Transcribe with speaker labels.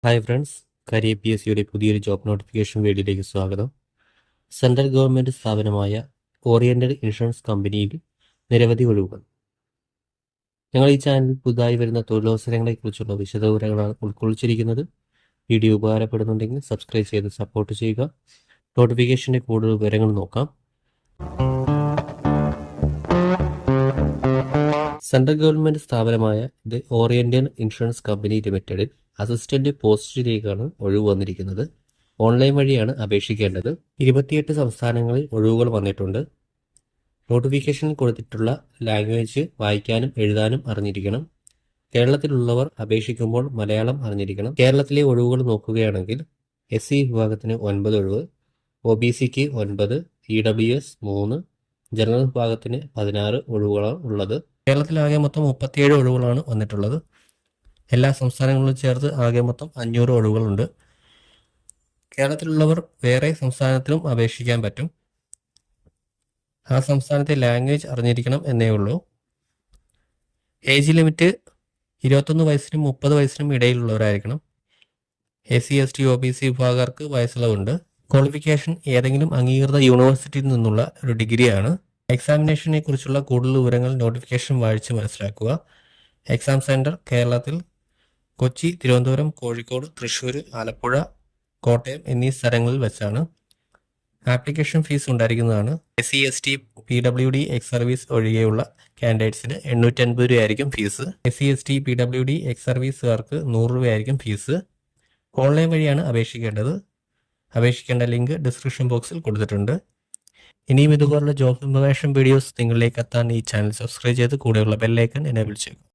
Speaker 1: Hi friends, career PSCയുടെ പുതിയൊരു job notification വീഡിയോയിലേക്ക് സ്വാഗതം. സെൻട്രൽ ഗവൺമെൻറ് സ്ഥാപനമായ ഓറിയന്റൽ ഇൻഷുറൻസ് കമ്പനിയിൽ നിരവധി ഒഴിവുകൾ. ഞങ്ങൾ ഈ ചാനലിൽ പുതുതായി വരുന്ന തൊഴിലവസരങ്ങളെക്കുറിച്ചുള്ള വിശദവിവരങ്ങളാണ് ഉൾക്കൊള്ളിച്ചിരിക്കുന്നത്. വീഡിയോ ഉപകാരപ്പെടുന്നുണ്ടെങ്കിൽ സബ്സ്ക്രൈബ് ചെയ്ത് സപ്പോർട്ട് ചെയ്യുക. നോട്ടിഫിക്കേഷൻ്റെ കൂടുതൽ വിവരങ്ങൾ നോക്കാം. സെൻട്രൽ ഗവൺമെൻറ് സ്ഥാപനമായ ദി ഓറിയന്റൽ ഇൻഷുറൻസ് കമ്പനി ലിമിറ്റഡിൽ അസിസ്റ്റന്റ് പോസ്റ്റിലേക്കാണ് ഒഴിവ് വന്നിരിക്കുന്നത്. ഓൺലൈൻ വഴിയാണ് അപേക്ഷിക്കേണ്ടത്. 28 സംസ്ഥാനങ്ങളിൽ ഒഴിവുകൾ വന്നിട്ടുണ്ട്. നോട്ടിഫിക്കേഷനിൽ കൊടുത്തിട്ടുള്ള ലാംഗ്വേജ് വായിക്കാനും എഴുതാനും അറിഞ്ഞിരിക്കണം. കേരളത്തിലുള്ളവർ അപേക്ഷിക്കുമ്പോൾ മലയാളം അറിഞ്ഞിരിക്കണം. കേരളത്തിലെ ഒഴിവുകൾ നോക്കുകയാണെങ്കിൽ SC വിഭാഗത്തിന് 9 ഒഴിവ്, OBCക്ക് 9, EWS 3, ജനറൽ വിഭാഗത്തിന് 16 ഒഴിവുകളാണ് ഉള്ളത്. കേരളത്തിലാകെ മൊത്തം 37 ഒഴിവുകളാണ് വന്നിട്ടുള്ളത്. എല്ലാ സംസ്ഥാനങ്ങളിലും ചേർത്ത് ആകെ മൊത്തം 500 ഒഴിവുകളുണ്ട്. കേരളത്തിലുള്ളവർ വേറെ സംസ്ഥാനത്തിലും അപേക്ഷിക്കാൻ പറ്റും. ആ സംസ്ഥാനത്തെ ലാംഗ്വേജ് അറിഞ്ഞിരിക്കണം എന്നേ ഉള്ളൂ. ഏജ് ലിമിറ്റ് 21 വയസ്സിനും 30 വയസ്സിനും ഇടയിലുള്ളവരായിരിക്കണം. SC ST OBC വിഭാഗക്കാർക്ക് വയസ്സിളവുണ്ട്. ക്വാളിഫിക്കേഷൻ ഏതെങ്കിലും അംഗീകൃത യൂണിവേഴ്സിറ്റിയിൽ നിന്നുള്ള ഒരു ഡിഗ്രിയാണ്. എക്സാമിനേഷനെ കുറിച്ചുള്ള കൂടുതൽ വിവരങ്ങൾ നോട്ടിഫിക്കേഷൻ വായിച്ച് മനസ്സിലാക്കുക. എക്സാം സെൻറ്റർ കേരളത്തിൽ കൊച്ചി, തിരുവനന്തപുരം, കോഴിക്കോട്, തൃശ്ശൂർ, ആലപ്പുഴ, കോട്ടയം എന്നീ സ്ഥലങ്ങളിൽ വെച്ചാണ്. ആപ്ലിക്കേഷൻ ഫീസ് ഉണ്ടായിരിക്കുന്നതാണ്. SC ST PWD ex service ഒഴികെയുള്ള കാൻഡിഡേറ്റ്സിന് 850 രൂപയായിരിക്കും fees. SC ST PWD ex സർവീസുകാർക്ക് 100 രൂപയായിരിക്കും ഫീസ്. ഓൺലൈൻ വഴിയാണ് അപേക്ഷിക്കേണ്ടത്. അപേക്ഷിക്കേണ്ട ലിങ്ക് ഡിസ്ക്രിപ്ഷൻ ബോക്സിൽ കൊടുത്തിട്ടുണ്ട്. ഇനിയും ഇതുപോലുള്ള ജോബ് ഇൻഫർമേഷൻ വീഡിയോസ് നിങ്ങളിലേക്ക് എത്താൻ ഈ ചാനൽ സബ്സ്ക്രൈബ് ചെയ്ത് കൂടെയുള്ള ബെല്ലൈക്കൺ എനേബിൾ ചെയ്യുക.